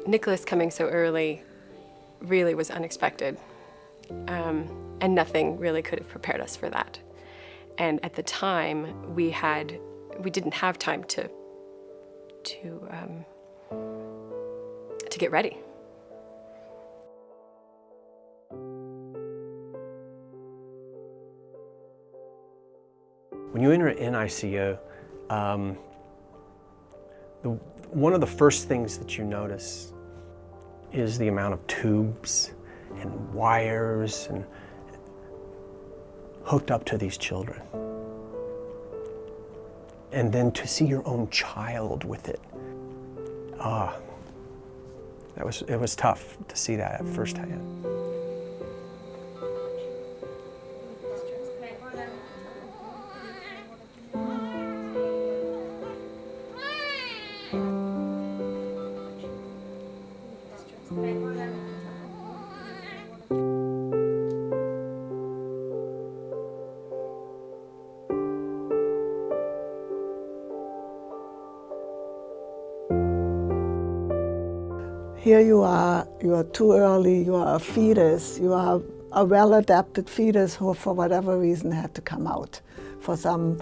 Nicholas coming so early really was unexpected, and nothing really could have prepared us for that. And at the time, we didn't have time to get ready. When you enter an NICU, one of the first things that you notice is the amount of tubes and wires and hooked up to these children. And then to see your own child with it, it was tough to see that at firsthand. Here you are too early, you are a fetus, you are a well-adapted fetus who for whatever reason had to come out for some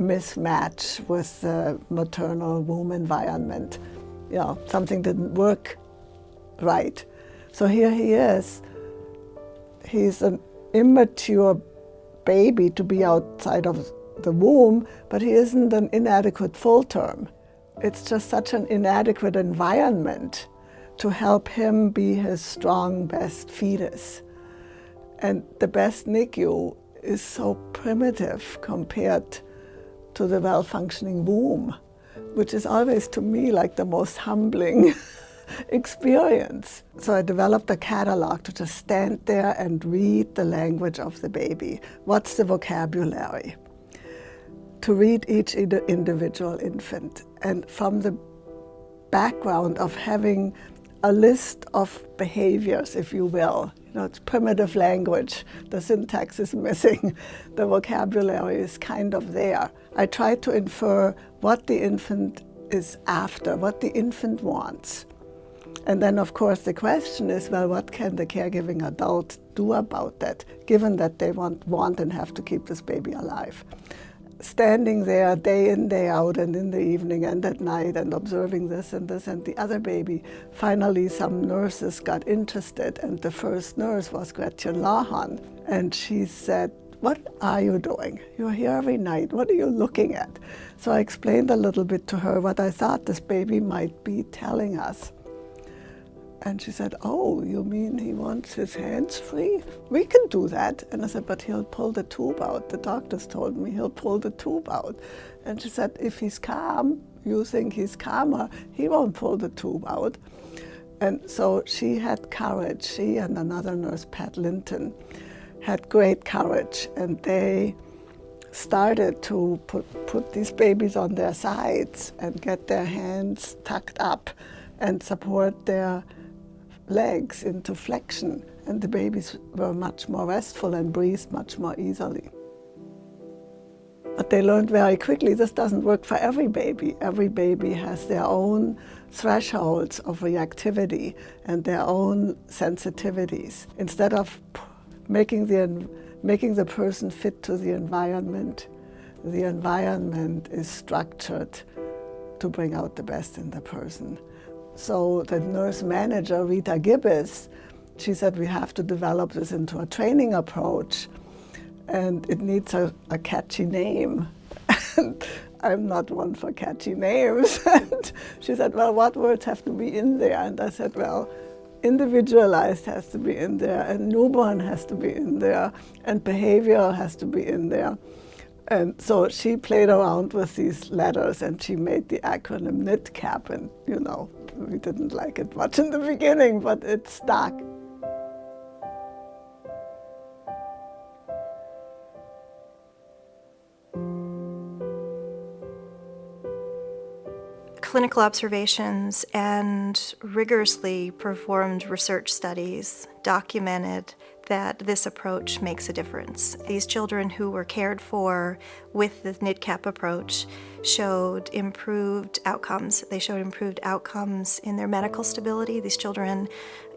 mismatch with the maternal womb environment. You know, something didn't work right. So here he is. He's an immature baby to be outside of the womb, but he isn't an inadequate full term. It's just such an inadequate environment to help him be his strong, best fetus. And the best NICU is so primitive compared to the well-functioning womb, which is always to me like the most humbling experience. So I developed a catalog to just stand there and read the language of the baby. What's the vocabulary? To read each individual infant. And from the background of having a list of behaviors, if you will. You know, it's primitive language. The syntax is missing. The vocabulary is kind of there. I try to infer what the infant is after, what the infant wants. And then, of course, the question is, well, what can the caregiving adult do about that, given that they want and have to keep this baby alive? Standing there day in, day out, and in the evening and at night, and observing this and the other baby. Finally, some nurses got interested, and the first nurse was Gretchen Lahan. And she said, "What are you doing? You're here every night. What are you looking at?" So I explained a little bit to her what I thought this baby might be telling us. And she said, "Oh, you mean he wants his hands free? We can do that." And I said, "But he'll pull the tube out. The doctors told me he'll pull the tube out." And she said, "If he's calm, you think he's calmer, he won't pull the tube out." And so she had courage. She and another nurse, Pat Linton, had great courage. And they started to put these babies on their sides and get their hands tucked up and support their legs into flexion, and the babies were much more restful and breathed much more easily. But they learned very quickly this doesn't work for every baby. Every baby has their own thresholds of reactivity and their own sensitivities. Instead of making the person fit to the environment is structured to bring out the best in the person. So the nurse manager, Rita Gibbs, she said we have to develop this into a training approach, and it needs a catchy name. And I'm not one for catchy names. And she said, "Well, what words have to be in there?" And I said, "Well, individualized has to be in there, and newborn has to be in there, and behavioral has to be in there." And so she played around with these letters, and she made the acronym NIDCAP, and you know, we didn't like it much in the beginning, but it stuck. Clinical observations and rigorously performed research studies documented that this approach makes a difference. These children who were cared for with the NIDCAP approach showed improved outcomes. They showed improved outcomes in their medical stability. These children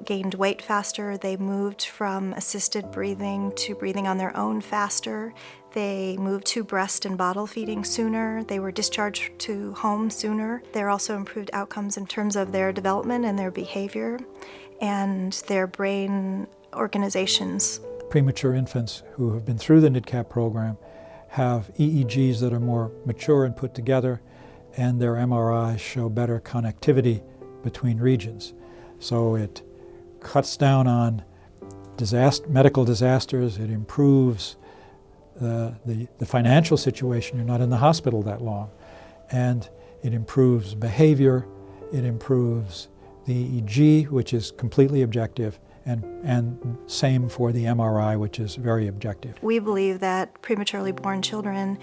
gained weight faster. They moved from assisted breathing to breathing on their own faster. They moved to breast and bottle feeding sooner. They were discharged to home sooner. There are also improved outcomes in terms of their development and their behavior and their brain organizations. Premature infants who have been through the NIDCAP program have EEGs that are more mature and put together, and their MRIs show better connectivity between regions. So it cuts down on medical disasters, it improves the financial situation. You're not in the hospital that long. And it improves behavior, it improves the EEG, which is completely objective, and same for the MRI, which is very objective. We believe that prematurely born children,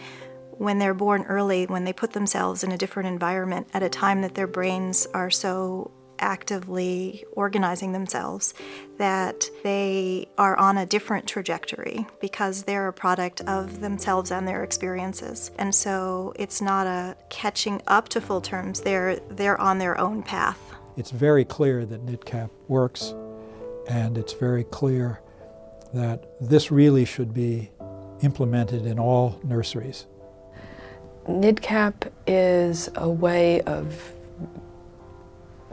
when they're born early, when they put themselves in a different environment at a time that their brains are so actively organizing themselves, that they are on a different trajectory because they're a product of themselves and their experiences. And so it's not a catching up to full terms, they're on their own path. It's very clear that NIDCAP works, and it's very clear that this really should be implemented in all nurseries. NIDCAP is a way of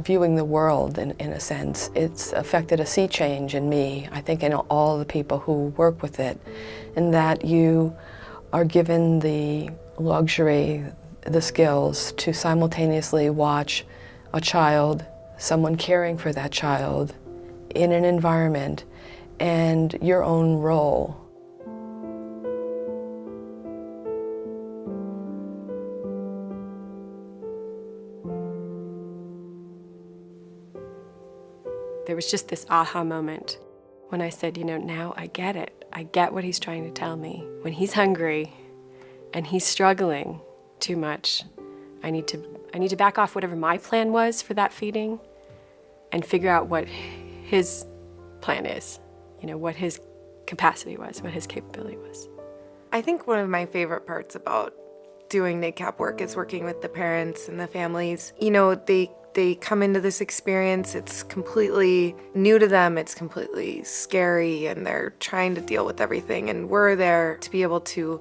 viewing the world in a sense. It's affected a sea change in me, I think in all the people who work with it, in that you are given the luxury, the skills to simultaneously watch a child, someone caring for that child, in an environment, and your own role. There was just this aha moment when I said, now I get it. I get what he's trying to tell me. When he's hungry and he's struggling too much, I need to back off whatever my plan was for that feeding and figure out what his plan is, what his capacity was, what his capability was. I think one of my favorite parts about doing NIDCAP work is working with the parents and the families. They come into this experience, it's completely new to them, it's completely scary, and they're trying to deal with everything, and we're there to be able to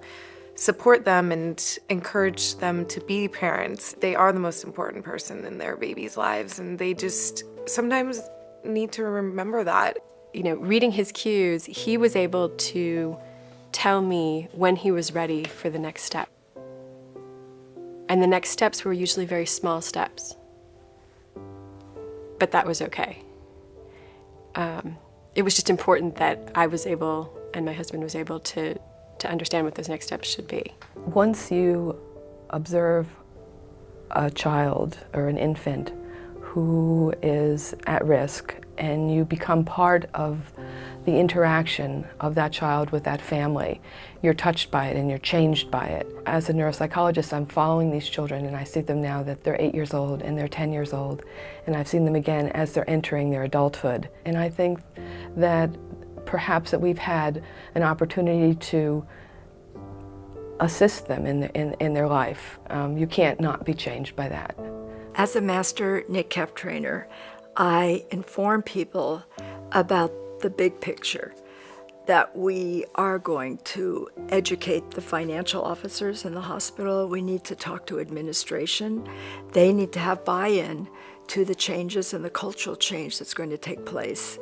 support them and encourage them to be parents. They are the most important person in their babies' lives, and they just sometimes need to remember that. Reading his cues, he was able to tell me when he was ready for the next step. And the next steps were usually very small steps. But that was okay. It was just important that I was able, and my husband was able to understand what those next steps should be. Once you observe a child or an infant who is at risk, and you become part of the interaction of that child with that family, you're touched by it and you're changed by it. As a neuropsychologist, I'm following these children, and I see them now that they're 8 years old and they're 10 years old, and I've seen them again as they're entering their adulthood. And I think that perhaps that we've had an opportunity to assist them in their life. You can't not be changed by that. As a master NIDCAP trainer, I inform people about the big picture, that we are going to educate the financial officers in the hospital. We need to talk to administration. They need to have buy-in to the changes and the cultural change that's going to take place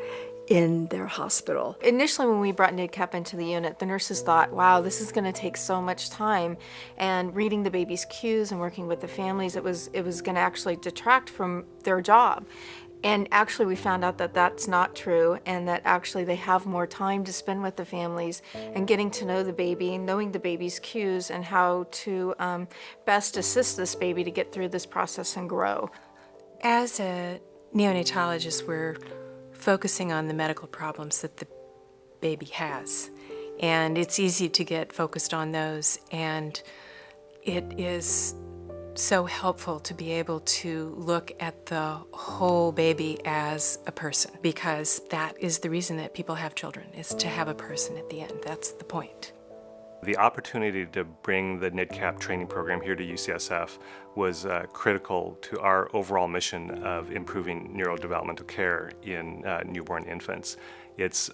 in their hospital. Initially, when we brought NIDCAP into the unit, the nurses thought, wow, this is going to take so much time, and reading the baby's cues and working with the families, it was going to actually detract from their job. And actually, we found out that that's not true, and that actually they have more time to spend with the families and getting to know the baby, knowing the baby's cues, and how to best assist this baby to get through this process and grow. As a neonatologist, we're focusing on the medical problems that the baby has. And it's easy to get focused on those, and it is so helpful to be able to look at the whole baby as a person, because that is the reason that people have children, is to have a person at the end. That's the point. The opportunity to bring the NIDCAP training program here to UCSF was critical to our overall mission of improving neurodevelopmental care in newborn infants. It's,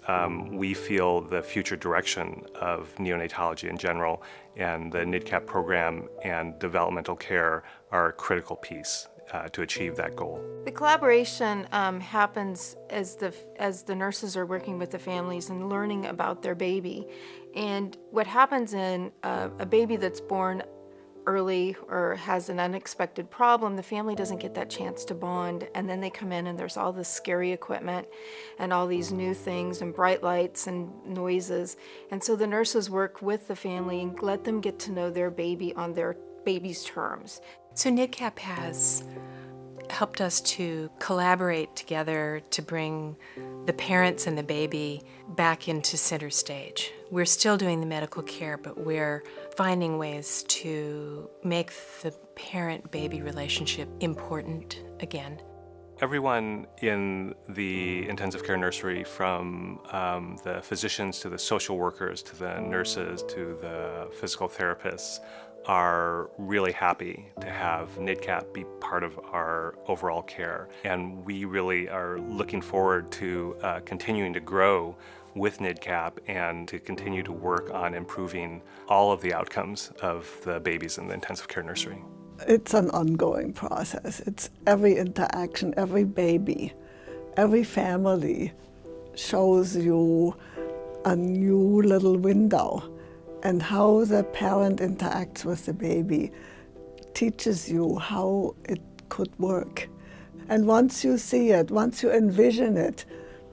we feel, the future direction of neonatology in general, and the NIDCAP program and developmental care are a critical piece to achieve that goal. The collaboration happens as the nurses are working with the families and learning about their baby. And what happens in a baby that's born early or has an unexpected problem, the family doesn't get that chance to bond, and then they come in and there's all this scary equipment and all these new things and bright lights and noises. And so the nurses work with the family and let them get to know their baby on their baby's terms. So NIDCAP has helped us to collaborate together to bring the parents and the baby back into center stage. We're still doing the medical care, but we're finding ways to make the parent-baby relationship important again. Everyone in the intensive care nursery, from the physicians to the social workers to the nurses to the physical therapists, are really happy to have NIDCAP be part of our overall care. And we really are looking forward to continuing to grow with NIDCAP and to continue to work on improving all of the outcomes of the babies in the intensive care nursery. It's an ongoing process. It's every interaction, every baby, every family shows you a new little window, and how the parent interacts with the baby teaches you how it could work. And once you see it, once you envision it,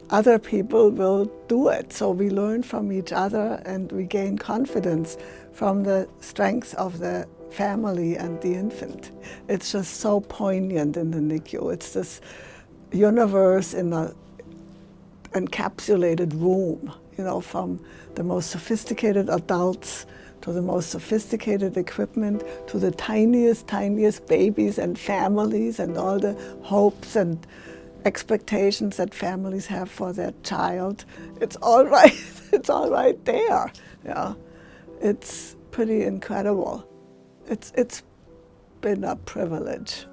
other people will do it. So we learn from each other and we gain confidence from the strengths of the family and the infant. It's just so poignant in the NICU. It's this universe in an encapsulated room, you know, from the most sophisticated adults to the most sophisticated equipment to the tiniest babies and families and all the hopes and expectations that families have for their child. It's all right. It's all right there. Yeah, it's pretty incredible. It's been a privilege.